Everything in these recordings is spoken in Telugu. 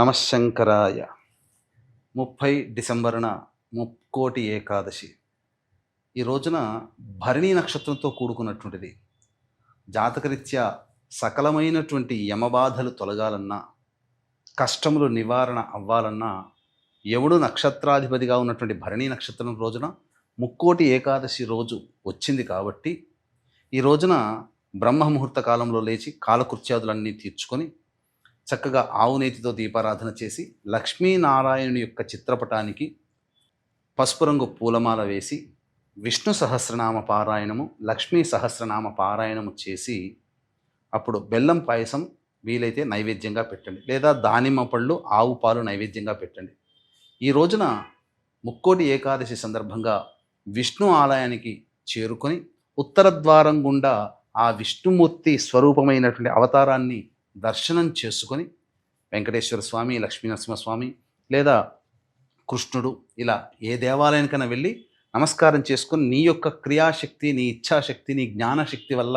నమశంకరాయ. 30 డిసెంబరున ముక్కోటి ఏకాదశి. ఈ రోజున భరణి నక్షత్రంతో కూడుకున్నటువంటిది. జాతకరీత్యా సకలమైనటువంటి యమబాధలు తొలగాలన్నా, కష్టములు నివారణ అవ్వాలన్నా, యముడు నక్షత్రాధిపతిగా ఉన్నటువంటి భరణి నక్షత్రం రోజున ముక్కోటి ఏకాదశి రోజు వచ్చింది కాబట్టి, ఈ రోజున బ్రహ్మముహూర్త కాలంలో లేచి కాలకృత్యాదులన్నీ తీర్చుకొని చక్కగా ఆవు నేతితో దీపారాధన చేసి లక్ష్మీనారాయణుని యొక్క చిత్రపటానికి పసుపు రంగు పూలమాల వేసి విష్ణు సహస్రనామ పారాయణము, లక్ష్మీ సహస్రనామ పారాయణము చేసి అప్పుడు బెల్లం పాయసం వీలైతే నైవేద్యంగా పెట్టండి, లేదా దానిమ్మ పళ్ళు ఆవు పాలు నైవేద్యంగా పెట్టండి. ఈ రోజున ముక్కోటి ఏకాదశి సందర్భంగా విష్ణు ఆలయానికి చేరుకొని ఉత్తర ద్వారం గుండా ఆ విష్ణుమూర్తి స్వరూపమైనటువంటి అవతారాన్ని దర్శనం చేసుకొని వెంకటేశ్వర స్వామి, లక్ష్మీనరసింహస్వామి లేదా కృష్ణుడు ఇలా ఏ దేవాలయానికైనా వెళ్ళి నమస్కారం చేసుకొని నీ యొక్క క్రియాశక్తి, నీ ఇచ్ఛాశక్తి, నీ జ్ఞానశక్తి వల్ల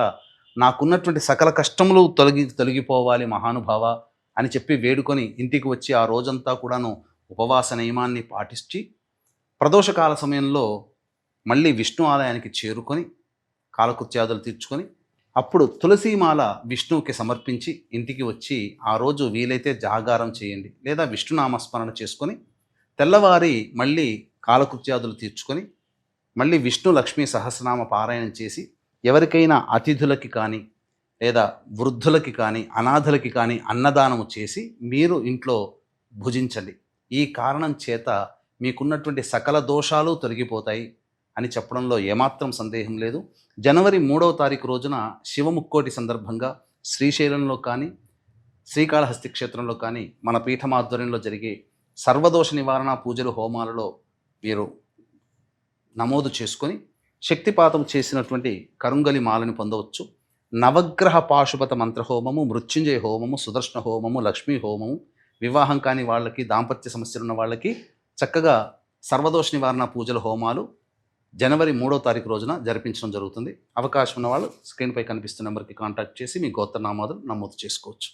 నాకున్నటువంటి సకల కష్టములు తొలగిపోవాలి మహానుభావ అని చెప్పి వేడుకొని ఇంటికి వచ్చి ఆ రోజంతా కూడాను ఉపవాస నియమాన్ని పాటించి ప్రదోషకాల సమయంలో మళ్ళీ విష్ణు ఆలయానికి చేరుకొని కాలకృత్యాదులు తీర్చుకొని అప్పుడు తులసీమాల విష్ణువుకి సమర్పించి ఇంటికి వచ్చి ఆ రోజు వీలైతే జాగారం చేయండి, లేదా విష్ణునామస్మరణ చేసుకొని తెల్లవారి మళ్ళీ కాలకృత్యాదులు తీర్చుకొని మళ్ళీ విష్ణు లక్ష్మీ సహస్రనామ పారాయణం చేసి ఎవరికైనా అతిథులకి కానీ లేదా వృద్ధులకి కానీ అనాథలకి కానీ అన్నదానము చేసి మీరు ఇంట్లో భుజించండి. ఈ కారణం చేత మీకున్నటువంటి సకల దోషాలు తొలగిపోతాయి అని చెప్పడంలో ఏమాత్రం సందేహం లేదు. జనవరి 3వ తారీఖు రోజున శివముక్కోటి సందర్భంగా శ్రీశైలంలో కానీ శ్రీకాళహస్తి క్షేత్రంలో కానీ మన పీఠమాధ్వర్యంలో జరిగే సర్వదోష నివారణ పూజలు హోమాలలో మీరు నమోదు చేసుకొని శక్తిపాతం చేసినటువంటి కరుంగలి మాలని పొందవచ్చు. నవగ్రహ పాశుపత మంత్రహోమము, మృత్యుంజయ హోమము, సుదర్శన హోమము, లక్ష్మీ హోమము, వివాహం కాని వాళ్ళకి, దాంపత్య సమస్యలు ఉన్న వాళ్ళకి చక్కగా సర్వదోష నివారణ పూజల హోమాలు జనవరి 3వ తారీఖు రోజున జరిపించడం జరుగుతుంది. అవకాశం ఉన్న వాళ్ళు స్క్రీన్పై కనిపిస్తున్న నెంబర్కి కాంటాక్ట్ చేసి మీ గోత్రనామాలు నమోదు చేసుకోవచ్చు.